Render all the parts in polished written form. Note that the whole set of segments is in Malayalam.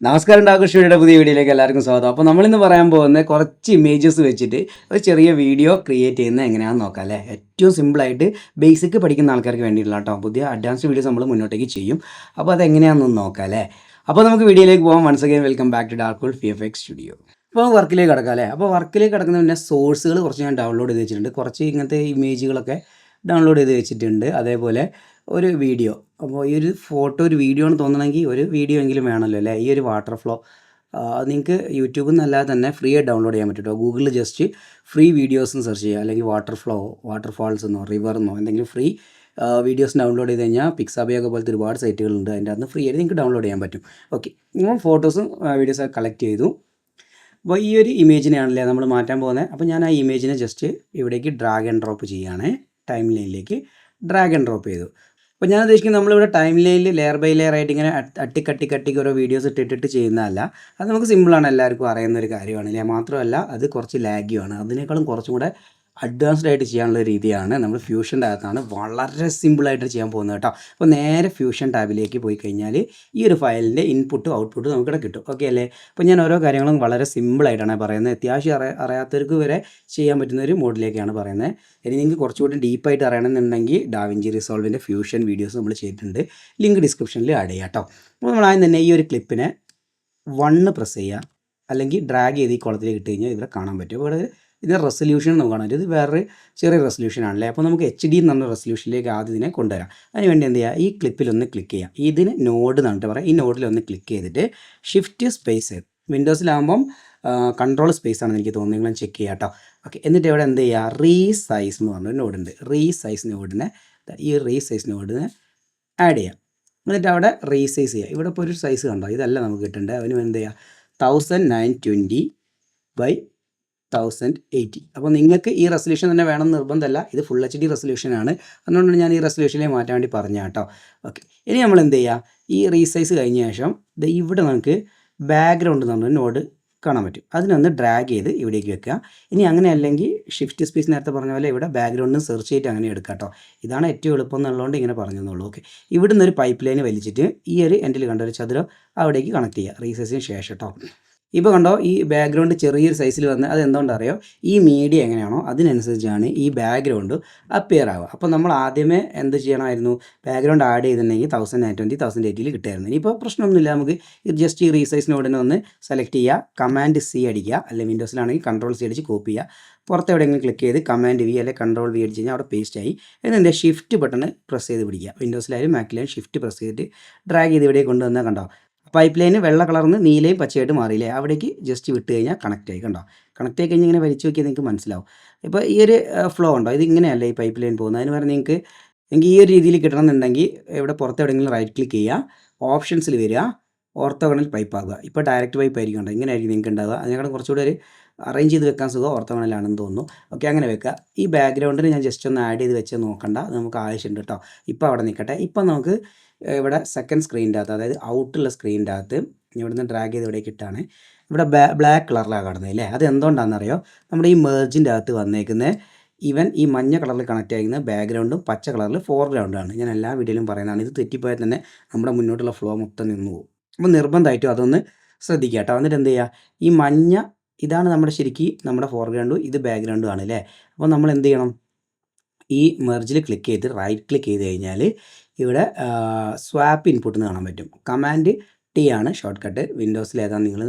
നമസ്കാരം ഡാകുഷിയുടെ പുതിയ വീഡിയോയിലേക്ക് എല്ലാവർക്കും സ്വാഗതം. അപ്പോൾ നമ്മളിന്ന് പറയാൻ പോകുന്ന കുറച്ച് ഇമേജസ് വെച്ചിട്ട് ഒരു ചെറിയ വീഡിയോ ക്രിയേറ്റ് ചെയ്യുന്നത് എങ്ങനെയാണെന്ന് നോക്കാം അല്ലേ. ഏറ്റവും സിമ്പിളായിട്ട് ബേസിക് പഠിക്കുന്ന ആൾക്കാർക്ക് വേണ്ടിയിട്ടുള്ള കേട്ടോ. പുതിയ അഡ്വാൻസ്ഡ് വീഡിയോസ് നമ്മൾ മുന്നോട്ടേക്ക് ചെയ്യും. അപ്പോൾ അതെങ്ങനെയാണെന്നൊന്ന് നോക്കാം അല്ലേ. അപ്പോൾ നമുക്ക് വീഡിയോയിലേക്ക് പോകാം. Once again welcome back to Darkool VFX studio. അപ്പോൾ വർക്കിലേക്ക് കിടക്കാം അല്ലേ. അപ്പോൾ വർക്കിലേക്ക് കിടക്കുന്ന പിന്നെ സോഴ്സുകൾ കുറച്ച് ഞാൻ ഡൗൺലോഡ് ചെയ്ത് വെച്ചിട്ടുണ്ട്. കുറച്ച് ഇങ്ങനത്തെ ഇമേജുകളൊക്കെ ഡൗൺലോഡ് ചെയ്ത് വെച്ചിട്ടുണ്ട്. അതേപോലെ ഒരു വീഡിയോ. അപ്പോൾ ഈ ഒരു ഫോട്ടോ ഒരു വീഡിയോ ആണ് തോന്നണമെങ്കിൽ ഒരു വീഡിയോ എങ്കിലും വേണമല്ലോ അല്ലേ. ഈ ഒരു വാട്ടർ ഫ്ലോ നിങ്ങൾക്ക് യൂട്യൂബിൽ നിന്നല്ലാതെ തന്നെ ഫ്രീ ആയിട്ട് ഡൗൺലോഡ് ചെയ്യാൻ പറ്റും കേട്ടോ. ഗൂഗിളിൽ ജസ്റ്റ് ഫ്രീ വീഡിയോസ് എന്ന് സെർച്ച് ചെയ്യുക, അല്ലെങ്കിൽ വാട്ടർ ഫ്ലോ, വാട്ടർ ഫാൾസ് എന്നോ റിവർ എന്നോ എന്തെങ്കിലും ഫ്രീ വീഡിയോസ് ഡൗൺലോഡ് ചെയ്ത് കഴിഞ്ഞാൽ പിക്സാബിയൊക്കെ പോലത്തെ ഒരുപാട് സൈറ്റുകളുണ്ട്. അതിൻ്റെ അകത്ത് ഫ്രീ ആയിട്ട് നിങ്ങൾക്ക് ഡൗൺലോഡ് ചെയ്യാൻ പറ്റും. ഓക്കെ, നിങ്ങൾ ഫോട്ടോസും വീഡിയോസൊക്കെ കളക്ട് ചെയ്തു. അപ്പോൾ ഈ ഒരു ഇമേജിനെയാണല്ലേ നമ്മൾ മാറ്റാൻ പോകുന്നത്. അപ്പോൾ ഞാൻ ആ ഇമേജിനെ ജസ്റ്റ് ഇവിടേക്ക് ഡ്രാഗ് ആൻഡ് ഡ്രോപ്പ് ചെയ്യുകയാണ്. ടൈം ലൈനിലേക്ക് ഡ്രാഗ് ആൻഡ് ഡ്രോപ്പ് ചെയ്തു. അപ്പോൾ ഞാൻ ഉദ്ദേശിക്കുന്നത് നമ്മളിവിടെ ടൈം ലൈനിൽ ലെയർ ബൈ ലെയർ ആയിട്ട് ഇങ്ങനെ അട്ടിക്കട്ടിക്ക് ഓരോ വീഡിയോസ് ഇട്ടിട്ട് ചെയ്യുന്നതല്ല. അത് നമുക്ക് സിമ്പിളാണ്, എല്ലാവർക്കും അറിയുന്ന ഒരു കാര്യമാണ് അല്ലേ. മാത്രമല്ല അത് കുറച്ച് ലാഗിയാണ്. അതിനേക്കാളും കുറച്ചും കൂടെ അഡ്വാൻസ്ഡ് ആയിട്ട് ചെയ്യാനുള്ള രീതിയാണ് നമ്മൾ ഫ്യൂഷൻ്റെ അകത്താണ് വളരെ സിമ്പിളായിട്ട് ചെയ്യാൻ പോകുന്നത് കേട്ടോ. അപ്പോൾ നേരെ ഫ്യൂഷൻ ടാബിലേക്ക് പോയി കഴിഞ്ഞാൽ ഈ ഒരു ഫയലിൻ്റെ ഇൻപുട്ടും ഔട്ട്പുട്ടും നമുക്കിവിടെ കിട്ടും. ഓക്കെ അല്ലേ. അപ്പോൾ ഞാൻ ഓരോ കാര്യങ്ങളും വളരെ സിമ്പിളായിട്ടാണ് പറയുന്നത്. അത്യാവശ്യം അറിയാത്തവർക്ക് വരെ ചെയ്യാൻ പറ്റുന്ന ഒരു മോഡിലേക്കാണ് പറയുന്നത്. ഇനി നിങ്ങൾക്ക് കുറച്ചുകൂടി ഡീപ്പായിട്ട് അറിയണമെന്നുണ്ടെങ്കിൽ ഡാവിഞ്ചി റിസോൾവിൻ്റെ ഫ്യൂഷൻ വീഡിയോസ് നമ്മൾ ചെയ്തിട്ടുണ്ട്. ലിങ്ക് ഡിസ്ക്രിപ്ഷനിൽ ആഡ് ചെയ്യാം കേട്ടോ. അപ്പോൾ നമ്മൾ ആദ്യം തന്നെ ഈ ഒരു ക്ലിപ്പിനെ 1 പ്രസ് ചെയ്യുക, അല്ലെങ്കിൽ ഡ്രാഗ് ചെയ്ത് ഈ കുളത്തിലേക്ക് ഇട്ട് കഴിഞ്ഞാൽ ഇവിടെ കാണാൻ പറ്റും. അപ്പോൾ ഇവിടെ ഇതിൻ്റെ റെസൊല്യൂഷൻ നമുക്ക് കാണാൻ പറ്റും. ഇത് വേറൊരു ചെറിയ റെസൊല്യൂഷൻ ആണല്ലേ. അപ്പോൾ നമുക്ക് HD എന്ന് പറഞ്ഞ റെസൊല്യൂഷനിലേക്ക് ആദ്യം ഇതിനെ കൊണ്ടുവരാം. അതിനുവേണ്ടി എന്ത് ചെയ്യുക, ഈ ക്ലിപ്പിലൊന്ന് ക്ലിക്ക് ചെയ്യാം. ഇതിന് നോഡ് എന്നിട്ട് പറയാം. ഈ നോഡിലൊന്ന് ക്ലിക്ക് ചെയ്തിട്ട് ഷിഫ്റ്റ് സ്പേസ്, വിൻഡോസിലാകുമ്പം കൺട്രോൾ സ്പേസ് ആണെന്ന് എനിക്ക് തോന്നുന്നു, നിങ്ങളും ചെക്ക് ചെയ്യാം കേട്ടോ. ഓക്കെ, എന്നിട്ട് ഇവിടെ എന്ത് ചെയ്യുക, റീസൈസ് എന്ന് പറഞ്ഞൊരു നോഡുണ്ട്. റീസൈസ് നോഡിനെ, ഈ റീസൈസ് നോഡിനെ ആഡ് ചെയ്യാം. എന്നിട്ട് അവിടെ റീസൈസ് ചെയ്യുക. ഇവിടെ ഇപ്പോൾ ഒരു സൈസ് കണ്ടോ, ഇതല്ല നമുക്ക് കിട്ടേണ്ടത്. അതിന് എന്ത് ചെയ്യുക, 1920x1080. അപ്പോൾ നിങ്ങൾക്ക് ഈ റെസൊല്യൂഷൻ തന്നെ വേണം നിർബന്ധമല്ല. ഇത് ഫുൾ HD റെസൊല്യൂഷനാണ്. അതുകൊണ്ടാണ് ഞാൻ ഈ റെസൊല്യൂഷനിലേക്ക് മാറ്റാൻ വേണ്ടി പറഞ്ഞ കേട്ടോ. ഓക്കെ, ഇനി നമ്മൾ എന്ത് ചെയ്യുക, ഈ റീസൈസ് കഴിഞ്ഞ ശേഷം ഇവിടെ നമുക്ക് ബാക്ക്ഗ്രൗണ്ട് എന്ന് പറഞ്ഞൊരു നോഡ് കാണാൻ പറ്റും. അതിനൊന്ന് ഡ്രാഗ് ചെയ്ത് ഇവിടേക്ക് വെക്കുക. ഇനി അങ്ങനെ അല്ലെങ്കിൽ ഷിഫ്റ്റ് സ്പേസ് നേരത്തെ പറഞ്ഞ പോലെ ഇവിടെ ബാക്ക്ഗ്രൗണ്ടിന് സെർച്ച് ചെയ്തിട്ട് അങ്ങനെ എടുക്കുക കേട്ടോ. ഇതാണ് ഏറ്റവും എളുപ്പം എന്നുള്ളതുകൊണ്ട് ഇങ്ങനെ പറഞ്ഞെന്നുള്ളൂ. ഓക്കെ, ഇവിടുന്ന് ഒരു പൈപ്പ് ലൈൻ വലിച്ചിട്ട് ഈ ഒരു എൻഡിൽ കണ്ട ഒരു ചതുരം അവിടേക്ക് കണക്ട് ചെയ്യുക റീസൈസിന് ശേഷം കേട്ടോ. ഇപ്പോൾ കണ്ടോ, ഈ ബാക്ക്ഗ്രൗണ്ട് ചെറിയൊരു സൈസിൽ വന്ന് അത് എന്തുകൊണ്ടറിയോ, ഈ മീഡിയ എങ്ങനെയാണോ അതിനനുസരിച്ചാണ് ഈ ബാക്ക്ഗ്രൗണ്ട് അപ്പിയർ ആവുക. അപ്പോൾ നമ്മൾ ആദ്യമേ എന്ത് ചെയ്യണമായിരുന്നു, ബാക്ക്ഗ്രൗണ്ട് ആഡ് ചെയ്തിട്ടുണ്ടെങ്കിൽ 1920 1080 കിട്ടുമായിരുന്നു. ഇനിയിപ്പോൾ പ്രശ്നമൊന്നുമില്ല. നമുക്ക് ജസ്റ്റ് ഈ റീസൈസ് നോഡിനെ ഒന്ന് സെലക്ട് ചെയ്യുക, കമാൻഡ് C അടിക്കുക, അല്ലെങ്കിൽ വിൻഡോസിലാണെങ്കിൽ കൺട്രോൾ C അടിച്ച് കോപ്പി ചെയ്യുക. പുറത്ത് എവിടെയെങ്കിലും ക്ലിക്ക് ചെയ്ത് കമാൻഡ് V അല്ലെങ്കിൽ കൺട്രോൾ V അടിച്ച് കഴിഞ്ഞാൽ അവിടെ പേസ്റ്റ് ആയി. എന്നിട്ട് ഷിഫ്റ്റ് ബട്ടൺ പ്രസ് ചെയ്ത് പിടിക്കുക. വിൻഡോസിലായാലും മാക്കിലായാലും ഷിഫ്റ്റ് പ്രസ് ചെയ്തിട്ട് ഡ്രാഗ് ചെയ്ത് ഇവിടെ കൊണ്ടുവന്നാൽ കണ്ടോ, പൈപ്പ് ലൈന് വെള്ള കളർന്ന് നീലയും പച്ചയായിട്ട് മാറിയില്ലേ, അവിടേക്ക് ജസ്റ്റ് വിട്ട് കഴിഞ്ഞാൽ കണക്റ്റ് ആയി. കണ്ടോ, കണക്റ്റ് ആയി കഴിഞ്ഞാൽ ഇങ്ങനെ വലിച്ചു നോക്കിയാൽ നിങ്ങൾക്ക് മനസ്സിലാവും. ഇപ്പോൾ ഈ ഒരു ഫ്ലോ ഉണ്ടോ, ഇത് ഇങ്ങനെയല്ല ഈ പൈപ്പ് ലൈൻ പോകുന്നത്. അതിന് പറഞ്ഞാൽ നിങ്ങൾക്ക് ഈ ഒരു രീതിയിൽ കിട്ടണമെന്നുണ്ടെങ്കിൽ ഇവിടെ പുറത്ത് എവിടെയെങ്കിലും റൈറ്റ് ക്ലിക്ക് ചെയ്യുക, ഓപ്ഷൻസിൽ വരിക, ഓർത്തോഗണൽ പൈപ്പ് ആകുക. ഇപ്പോൾ ഡയറക്റ്റ് പൈപ്പ് ആയിരിക്കും കേട്ടോ, ഇങ്ങനെ ആയിരിക്കും നിങ്ങൾക്ക് ഉണ്ടാവുക. അതിനേക്കാളും കുറച്ചുകൂടി ഒരു അറേഞ്ച് ചെയ്ത് വെക്കാൻ സുഖം ഓർത്തോഗണലാണെന്ന് തോന്നുന്നു. ഓക്കെ, അങ്ങനെ വെക്കുക. ഈ ബാക്ക്ഗ്രൗണ്ടിന് ഞാൻ ജസ്റ്റ് ഒന്ന് ആഡ് ചെയ്ത് വെച്ച് നോക്കണ്ട, അത് നമുക്ക് ആവശ്യമുണ്ട് കേട്ടോ. ഇപ്പോൾ അവിടെ നിൽക്കട്ടെ. ഇപ്പം നമുക്ക് ഇവിടെ സെക്കൻഡ് സ്ക്രീനിൻ്റെ അകത്ത്, അതായത് ഔട്ടുള്ള സ്ക്രീനിൻ്റെ അകത്ത് ഇവിടുന്ന് ഡ്രാഗ് ചെയ്ത് ഇവിടേക്ക് ഇട്ടാണ് ഇവിടെ ബ്ലാക്ക് കളറിലാണ് കാണുന്നത് അല്ലേ. അത് എന്തുകൊണ്ടാണെന്നറിയോ, നമ്മുടെ ഈ മെർജിൻ്റെ അകത്ത് വന്നേക്കുന്നത് ഈവൻ ഈ മഞ്ഞ കളറിൽ കണക്റ്റ് ആയിരിക്കുന്ന ബാക്ക്ഗ്രൗണ്ടും പച്ച കളറിൽ ഫോർഗ്രൗണ്ടാണ്. ഞാൻ എല്ലാ വീഡിയോയിലും പറയുന്നതാണ്. ഇത് തെറ്റിപ്പോയാൽ തന്നെ നമ്മുടെ മുന്നോട്ടുള്ള ഫ്ലോ മൊത്തം നിന്നു പോകും. അപ്പോൾ നിർബന്ധമായിട്ടും അതൊന്ന് ശ്രദ്ധിക്കുക കേട്ടോ. എന്നിട്ട് എന്ത് ചെയ്യുക, ഈ മഞ്ഞ ഇതാണ് നമ്മുടെ ശരിക്കും നമ്മുടെ ഫോർഗ്രൗണ്ടും ഇത് ബാക്ക്ഗ്രൗണ്ടും ആണ് അല്ലേ. അപ്പോൾ നമ്മൾ എന്ത് ചെയ്യണം, ഈ മെർജിൽ ക്ലിക്ക് ചെയ്ത് റൈറ്റ് ക്ലിക്ക് ചെയ്ത് കഴിഞ്ഞാൽ ഇവിടെ സ്വാപ്പ് ഇൻപുട്ട് എന്ന് കാണാൻ പറ്റും. കമാൻഡ് T ആണ് ഷോർട്ട് കട്ട്. വിൻഡോസിൽ ഏതാണ് നിങ്ങൾ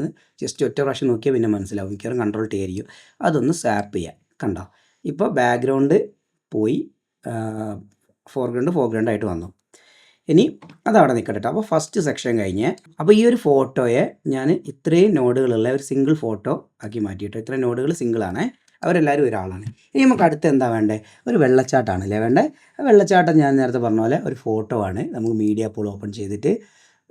ജസ്റ്റ് ഒറ്റ പ്രാവശ്യം നോക്കിയാൽ പിന്നെ മനസ്സിലാവും. മിക്കവാറും കൺട്രോൾ T ആയിരിക്കും. അതൊന്ന് സ്വാപ്പ് ചെയ്യാം. കണ്ടോ, ഇപ്പോൾ ബാക്ക്ഗ്രൗണ്ട് പോയി, ഫോർഗ്രൗണ്ട് ആയിട്ട് വന്നു. ഇനി അതവിടെ നിൽക്കട്ടെ കേട്ടോ. അപ്പോൾ ഫസ്റ്റ് സെക്ഷൻ കഴിഞ്ഞ്, അപ്പോൾ ഈ ഒരു ഫോട്ടോയെ ഞാൻ ഇത്രയും നോഡുകളുള്ള ഒരു സിംഗിൾ ഫോട്ടോ ആക്കി മാറ്റിയിട്ടോ. ഇത്രയും നോഡുകൾ സിംഗിളാണ്, അവരെല്ലാവരും ഒരാളാണ്. ഇനി നമുക്ക് അടുത്ത് എന്താ വേണ്ടത്, ഒരു വെള്ളച്ചാട്ടമാണ് അല്ലേ വേണ്ടത്. വെള്ളച്ചാട്ടം ഞാൻ നേരത്തെ പറഞ്ഞ പോലെ ഒരു ഫോട്ടോ ആണ്. നമുക്ക് മീഡിയ പൂൾ ഓപ്പൺ ചെയ്തിട്ട്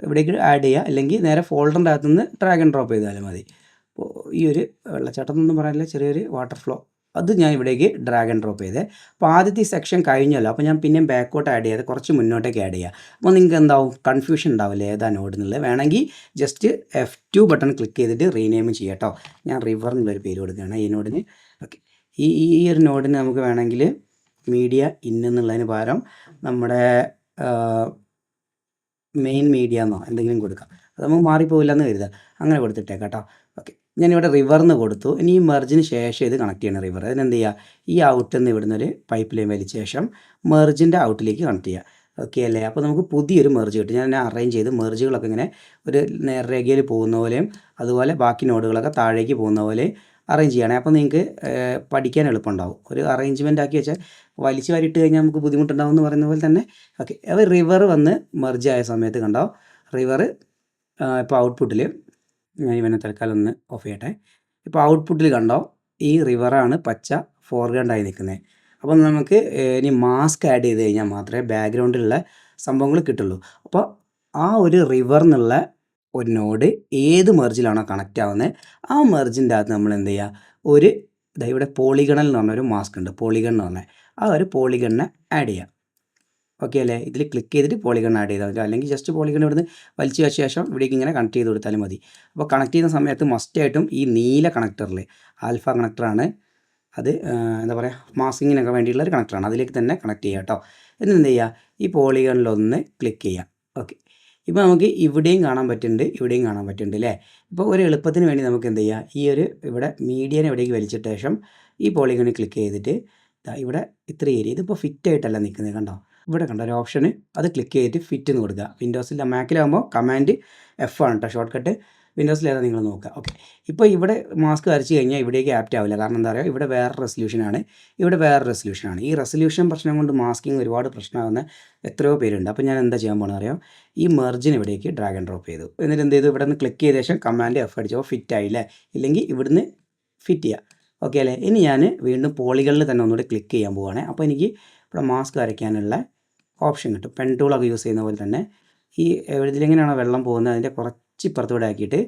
ഇവിടേക്ക് ആഡ് ചെയ്യുക, അല്ലെങ്കിൽ നേരെ ഫോൾഡറിൻ്റെ അകത്തുനിന്ന് ഡ്രാഗ് ആൻഡ് ഡ്രോപ്പ് ചെയ്താലും മതി. അപ്പോൾ ഈ ഒരു വെള്ളച്ചാട്ടം എന്നൊന്നും പറയാനില്ല, ചെറിയൊരു വാട്ടർ ഫ്ലോ, അത് ഞാൻ ഇവിടേക്ക് ഡ്രാഗ് ആൻഡ് ഡ്രോപ്പ് ചെയ്തേ. അപ്പോൾ ആദ്യത്തെ ഈ സെക്ഷൻ കഴിഞ്ഞല്ലോ, അപ്പോൾ ഞാൻ പിന്നെയും ബാക്കോട്ട് ആഡ് ചെയ്യാതെ കുറച്ച് മുന്നോട്ടേക്ക് ആഡ് ചെയ്യുക. അപ്പോൾ നിങ്ങൾക്ക് എന്താവും, കൺഫ്യൂഷൻ ഉണ്ടാവില്ലേ ഏതാ നോഡ് എന്നുള്ളത്. വേണമെങ്കിൽ ജസ്റ്റ് F2 ബട്ടൺ ക്ലിക്ക് ചെയ്തിട്ട് റീനെയിം ചെയ്യാം കേട്ടോ. ഞാൻ റിവർ എന്നുള്ളൊരു പേര് കൊടുക്കുകയാണ് ഈ നോഡിന്. ഓക്കെ, ഈ ഒരു നോഡിന് നമുക്ക് വേണമെങ്കിൽ മീഡിയ എന്നുള്ളതിന് പകരം നമ്മുടെ മെയിൻ മീഡിയ എന്നോ എന്തെങ്കിലും കൊടുക്കാം. അത് നമുക്ക് മാറിപ്പോവില്ല എന്ന് കരുതുക. അങ്ങനെ കൊടുത്തിട്ടേക്കാം കേട്ടോ. ഓക്കെ, ഞാനിവിടെ റിവറിന് കൊടുത്തു. ഇനി ഈ മെർജിന് ശേഷം ഇത് കണക്ട് ചെയ്യണം റിവർ. അതിനെന്ത് ചെയ്യുക, ഈ ഔട്ടിൽ നിന്ന് ഇവിടുന്ന് ഒരു പൈപ്പ് ലൈൻ വലിച്ച ശേഷം മെർജിൻ്റെ ഔട്ടിലേക്ക് കണക്ട് ചെയ്യുക. ഓക്കെ അല്ലേ? അപ്പോൾ നമുക്ക് പുതിയൊരു മെർജ് കിട്ടും. ഞാൻ അറേഞ്ച് ചെയ്ത് മെർജുകളൊക്കെ ഇങ്ങനെ ഒരു നേർരേഖയിൽ പോകുന്ന പോലെയും അതുപോലെ ബാക്കി നോഡുകളൊക്കെ താഴേക്ക് പോകുന്ന പോലെയും അറേഞ്ച് ചെയ്യണേ. അപ്പോൾ നിങ്ങൾക്ക് പഠിക്കാൻ എളുപ്പമുണ്ടാവും. ഒരു അറേഞ്ച്മെൻ്റ് ആക്കി വെച്ചാൽ വലിച്ചു വാരിയിട്ട് കഴിഞ്ഞാൽ നമുക്ക് ബുദ്ധിമുട്ടുണ്ടാവും എന്ന് പറയുന്ന പോലെ തന്നെ. ഓക്കെ, അപ്പോൾ റിവർ വന്ന് മെർജ് ആയ സമയത്ത് കണ്ടോ, റിവർ ഇപ്പോൾ ഔട്ട്പുട്ടിൽ ഞാൻ ഇവനെ തൽക്കാലം ഒന്ന് ഓഫ് ചെയ്യട്ടെ. ഇപ്പോൾ ഔട്ട്പുട്ടിൽ കണ്ടോ, ഈ റിവറാണ് പച്ച ഫോർഗ്രൗണ്ടായി നിൽക്കുന്നത്. അപ്പം നമുക്ക് ഇനി മാസ്ക് ആഡ് ചെയ്ത് കഴിഞ്ഞാൽ മാത്രമേ ബാക്ക്ഗ്രൗണ്ടിലുള്ള സംഭവങ്ങൾ കിട്ടുള്ളൂ. അപ്പോൾ ആ ഒരു റിവറിനുള്ള ഒരു നോഡ് ഏത് മെർജിലാണോ കണക്റ്റ് ആവുന്നത്, ആ മെർജിൻ്റെ അകത്ത് നമ്മൾ എന്ത് ചെയ്യുക, ഒരു ഇവിടെ പോളിഗണൽ എന്ന് പറഞ്ഞൊരു മാസ്ക് ഉണ്ട്, പോളിഗൺ എന്ന് പറഞ്ഞാൽ ആ ഒരു പോളിഗണിനെ ആഡ് ചെയ്യുക. ഓക്കെ അല്ലേ? ഇതിൽ ക്ലിക്ക് ചെയ്തിട്ട് പോളിഗൺ ആഡ് ചെയ്താൽ മതി. അല്ലെങ്കിൽ ജസ്റ്റ് പോളിഗൺ ഇവിടുന്ന് വലിച്ചു വെച്ച ശേഷം ഇവിടേക്ക് ഇങ്ങനെ കണക്ട് ചെയ്ത് കൊടുത്താലും മതി. അപ്പോൾ കണക്ട് ചെയ്യുന്ന സമയത്ത് മസ്റ്റായിട്ടും ഈ നീല കണക്ടറിൽ, ആൽഫ കണക്ടറാണ് അത്, എന്താ പറയുക, മാസ്കിങ്ങിനൊക്കെ വേണ്ടിയുള്ള ഒരു കണക്ടറാണ്, അതിലേക്ക് തന്നെ കണക്ട് ചെയ്യുക കേട്ടോ. എന്നിട്ട് എന്ത് ചെയ്യുക, ഈ പോളിഗണിലൊന്ന് ക്ലിക്ക് ചെയ്യാം. ഓക്കെ, ഇപ്പോൾ നമുക്ക് ഇവിടെയും കാണാൻ പറ്റുന്നുണ്ട്, ഇവിടെയും കാണാൻ പറ്റുന്നുണ്ട് അല്ലേ? ഇപ്പോൾ ഒരു എളുപ്പത്തിന് വേണ്ടി നമുക്ക് എന്ത് ചെയ്യുക, ഈ ഒരു ഇവിടെ മീഡിയനെ ഇവിടേക്ക് വലിച്ചിട്ട ശേഷം ഈ പോളിഗണിൽ ക്ലിക്ക് ചെയ്തിട്ട് ഇവിടെ ഇത്ര ഏരിയ, ഇതിപ്പോൾ ഫിറ്റ് ആയിട്ടല്ല നിൽക്കുന്നത് കണ്ടോ, ഇവിടെ കണ്ടോ ഒരു ഓപ്ഷന്, അത് ക്ലിക്ക് ചെയ്തിട്ട് ഫിറ്റ് എന്ന് കൊടുക്കുക. വിൻഡോസിൽ മാക്കിലാകുമ്പോൾ കമാൻഡ് F ആണ് കേട്ടോ ഷോർട്ട് കട്ട്. വിൻഡോസിലേതാണ് നിങ്ങൾ നോക്കുക. ഓക്കെ, ഇപ്പോൾ ഇവിടെ മാസ്ക് വരച്ച് കഴിഞ്ഞാൽ ഇവിടേക്ക് ആപ്റ്റ് ആവില്ല. കാരണം എന്താ പറയുക, ഇവിടെ വേറെ റെസൊല്യൂഷനാണ്, ഇവിടെ വേറെ റെസൊല്യൂഷനാണ്. ഈ റെസൊല്യൂഷൻ പ്രശ്നം കൊണ്ട് മാസ്കിങ് ഒരുപാട് പ്രശ്നമാകുന്ന എത്രയോ പേരുണ്ട്. അപ്പോൾ ഞാൻ എന്താ ചെയ്യാൻ പോകുന്നത് അറിയാം, ഈ മെർജിന് ഇവിടേക്ക് ഡ്രാഗ് ആൻഡ് ഡ്രോപ്പ് ചെയ്തു. എന്നിട്ട് എന്ത് ചെയ്തു, ഇവിടെ നിന്ന് ക്ലിക്ക് ചെയ്ത ശേഷം കമാൻഡ് F അടിച്ചപ്പോൾ ഫിറ്റ് ആയില്ലേ, ഇല്ലെങ്കിൽ ഇവിടുന്ന് ഫിറ്റ് ചെയ്യുക. ഓക്കെ അല്ലേ? ഇനി ഞാൻ വീണ്ടും പോളികളിൽ തന്നെ ഒന്നുകൂടി ക്ലിക്ക് ചെയ്യാൻ പോവുകയാണ്. അപ്പോൾ എനിക്ക് ഇവിടെ മാസ്ക് വരയ്ക്കാനുള്ള ഓപ്ഷൻ കിട്ടും. പെൻ ടൂളൊക്കെ യൂസ് ചെയ്യുന്ന പോലെ തന്നെ ഈ ഇതിലെങ്ങനെയാണോ വെള്ളം പോകുന്നത് അതിൻ്റെ കുറച്ച് പുറത്തൂടെ ആക്കിയിട്ട്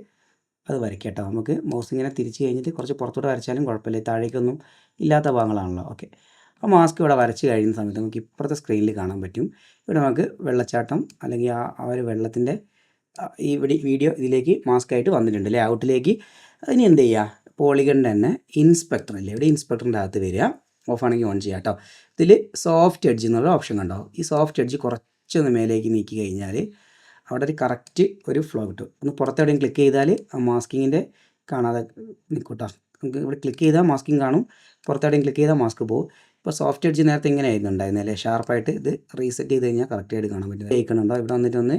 അത് വരയ്ക്കാം കേട്ടോ. നമുക്ക് മൗസ് ഇങ്ങനെ തിരിച്ച് കഴിഞ്ഞിട്ട് കുറച്ച് പുറത്തൂടെ വരച്ചാലും കുഴപ്പമില്ല, താഴേക്കൊന്നും ഇല്ലാത്ത ഭാഗങ്ങളാണല്ലോ. ഓക്കെ, ആ മാസ്ക് ഇവിടെ വരച്ച് കഴിയുന്ന സമയത്ത് നമുക്ക് ഇപ്പുറത്തെ സ്ക്രീനിൽ കാണാൻ പറ്റും. ഇവിടെ നമുക്ക് വെള്ളച്ചാട്ടം അല്ലെങ്കിൽ ആ ഒരു വെള്ളത്തിൻ്റെ ഈ വീഡിയോ ഇതിലേക്ക് മാസ്ക് ആയിട്ട് വന്നിട്ടുണ്ട് അല്ലേ, ഔട്ടിലേക്ക്. അതിന് എന്ത് ചെയ്യുക, പോളിഗണിൻ്റെ തന്നെ ഇൻസ്പെക്ടർ അല്ലേ, ഇവിടെ ഇൻസ്പെക്ടറിൻ്റെ അകത്ത് വരിക, ഓഫ് ആണെങ്കിൽ ഓൺ ചെയ്യാം കേട്ടോ. ഇതിൽ സോഫ്റ്റ് എഡ്ജ് എന്നുള്ള ഓപ്ഷൻ കണ്ടോ, ഈ സോഫ്റ്റ് എഡ്ജ് കുറച്ചൊന്ന് മേലേക്ക് നീക്കി കഴിഞ്ഞാൽ അവിടെ ഒരു കറക്റ്റ് ഒരു ഫ്ലോ കിട്ടും. ഒന്ന് പുറത്തെവിടെയും ക്ലിക്ക് ചെയ്താൽ ആ മാസ്കിങ്ങിൻ്റെ കാണാതെ നിൽക്കൂട്ടോ. നമുക്ക് ഇവിടെ ക്ലിക്ക് ചെയ്താൽ മാസ്കിങ് കാണും, പുറത്തെവിടെയും ക്ലിക്ക് ചെയ്താൽ മാസ്ക് പോകും. ഇപ്പോൾ സോഫ്റ്റ് എഡ്ജ് നേരത്തെ ഇങ്ങനെ ആയിരുന്നു ഉണ്ടായിരുന്നത് അല്ലേ, ഷാർപ്പായിട്ട്. ഇത് റീസെറ്റ് ചെയ്ത് കഴിഞ്ഞാൽ കറക്റ്റായിട്ട് കാണാൻ പറ്റും. കേൾക്കണുണ്ടോ, ഇവിടെ വന്നിട്ട് ഒന്ന്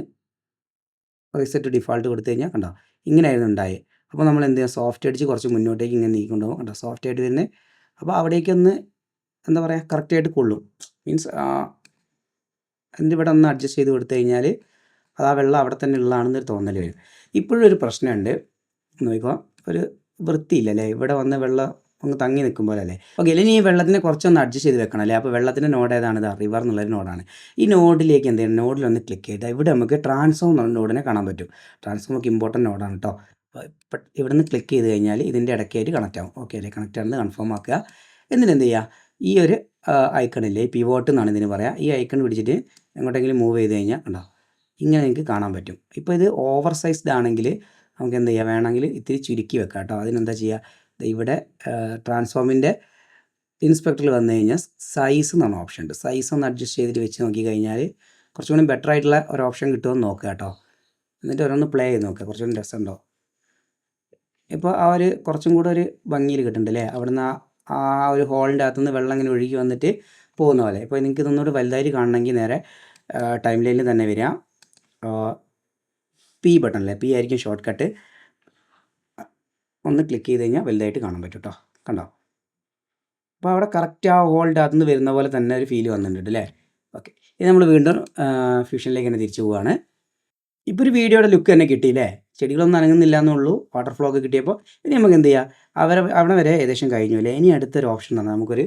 റീസെറ്റ് ഡിഫാൾട്ട് കൊടുത്തു കഴിഞ്ഞാൽ കണ്ടോ ഇങ്ങനെയായിരുന്നു ഉണ്ടായത്. അപ്പോൾ നമ്മൾ എന്ത് ചെയ്യുക, സോഫ്റ്റ് എഡ്ജ് കുറച്ച് മുന്നോട്ടേക്ക് ഇങ്ങനെ നീക്കൊണ്ടുപോകും കണ്ടോ, സോഫ്റ്റ് ആയിട്ട് വരുന്നത്. അപ്പോൾ അവിടേക്കൊന്ന് എന്താ പറയുക, കറക്റ്റായിട്ട് കൊള്ളും. മീൻസ് ഇവിടെ ഒന്ന് അഡ്ജസ്റ്റ് ചെയ്ത് കൊടുത്തു കഴിഞ്ഞാൽ അത് ആ വെള്ളം അവിടെ തന്നെ ഉള്ളതാണെന്നൊരു തോന്നൽ വരും. ഇപ്പോഴും ഒരു പ്രശ്നമുണ്ട്, നോക്കിക്കോ, ഒരു വൃത്തിയില്ല അല്ലേ, ഇവിടെ വന്ന് വെള്ളം ഒന്ന് തങ്ങി നിൽക്കുമ്പോൾ അല്ലേ. ഓക്കെ, അല്ലെങ്കിൽ ഈ വെള്ളത്തിനെ കുറച്ചൊന്ന് അഡ്ജസ്റ്റ് ചെയ്ത് വെക്കണം അല്ലേ. അപ്പോൾ വെള്ളത്തിൻ്റെ നോഡ് ഏതാണ്, ഇതാ റിവർ എന്നുള്ളൊരു നോഡാണ്. ഈ നോഡിലേക്ക് എന്ത് ചെയ്യണം, നോഡിലൊന്ന് ക്ലിക്ക് ചെയ്താൽ ഇവിടെ നമുക്ക് ട്രാൻസ്ഫോം എന്നുള്ള നോഡിനെ കാണാൻ പറ്റും. ട്രാൻസ്ഫോം ഒക്കെ ഇമ്പോർട്ടൻറ്റ് നോഡാണ് കേട്ടോ. ഇപ്പം ഇവിടെ നിന്ന് ക്ലിക്ക് ചെയ്ത് കഴിഞ്ഞാൽ ഇതിൻ്റെ ഇടയ്ക്കായിട്ട് കണക്റ്റ് ആവും. ഓക്കെ അല്ലേ, കണക്റ്റ് ആണെന്ന് കൺഫേം ആക്കുക. എന്നിട്ട് എന്ത് ചെയ്യുക, ഈ ഒരു ഐക്കണില്ലേ, പിവോട്ട് എന്നാണ് ഇതിന് പറയുക, ഈ ഐക്കൺ പിടിച്ചിട്ട് എങ്ങോട്ടെങ്കിലും മൂവ് ചെയ്ത് കഴിഞ്ഞാൽ കണ്ടോ ഇങ്ങനെ നിങ്ങൾക്ക് കാണാൻ പറ്റും. ഇപ്പോൾ ഇത് ഓവർ സൈസ്ഡ് ആണെങ്കിൽ നമുക്ക് എന്ത് ചെയ്യുക, വേണമെങ്കിൽ ഇത്തിരി ചുരുക്കി വെക്കാം കേട്ടോ. അതിനെന്താ ചെയ്യുക, ഇവിടെ ട്രാൻസ്ഫോമിൻ്റെ ഇൻസ്പെക്ടറിൽ വന്നു കഴിഞ്ഞാൽ സൈസ് എന്നാണ് ഓപ്ഷൻ ഉണ്ട്. സൈസ് ഒന്ന് അഡ്ജസ്റ്റ് ചെയ്തിട്ട് വെച്ച് നോക്കി കഴിഞ്ഞാൽ കുറച്ചും കൂടി ബെറ്റർ ആയിട്ടുള്ള ഒരു ഓപ്ഷൻ കിട്ടുമെന്ന് നോക്കുക കേട്ടോ. എന്നിട്ട് ഓരോന്ന് പ്ലേ ചെയ്ത് നോക്കുക, കുറച്ചും കൂടി രസമുണ്ടോ. ഇപ്പോൾ ആ ഒരു കുറച്ചും കൂടെ ഒരു ഭംഗിയിൽ കിട്ടുന്നുണ്ട് അല്ലേ, അവിടുന്ന് ആ ഒരു ഹോളിൻ്റെ അകത്തുനിന്ന് വെള്ളം ഇങ്ങനെ ഒഴുകി വന്നിട്ട് പോകുന്ന പോലെ. ഇപ്പോൾ നിങ്ങൾക്ക് ഇതൊന്നുകൂടി വലുതായിട്ട് കാണണമെങ്കിൽ നേരെ ടൈം ലൈനിൽ തന്നെ വരിക, പി ബട്ടണില്ലേ, പി ആയിരിക്കും ഷോർട്ട് കട്ട്, ഒന്ന് ക്ലിക്ക് ചെയ്ത് കഴിഞ്ഞാൽ വലുതായിട്ട് കാണാൻ പറ്റും കേട്ടോ. കണ്ടോ, അപ്പോൾ അവിടെ കറക്റ്റ് ആ ഹോളിൻ്റെ അകത്തുനിന്ന് വരുന്ന പോലെ തന്നെ ഒരു ഫീൽ വന്നിട്ടുണ്ട് അല്ലേ. ഓക്കെ, ഇത് നമ്മൾ വീണ്ടും ഫ്യൂഷനിലേക്ക് തന്നെ തിരിച്ചു പോവുകയാണ്. ഇപ്പോൾ ഒരു വീഡിയോയുടെ ലുക്ക് തന്നെ കിട്ടിയില്ലേ, ചെടികളൊന്നും അനങ്ങുന്നില്ല എന്നുള്ളൂ, വാട്ടർ ഫ്ലോ ഒക്കെ കിട്ടിയപ്പോൾ. ഇനി നമുക്ക് എന്ത് ചെയ്യുക, അവിടെ വരെ ഏകദേശം കഴിഞ്ഞു അല്ലേ. ഇനി അടുത്തൊരു ഓപ്ഷൻ എന്ന് പറഞ്ഞാൽ നമുക്കൊരു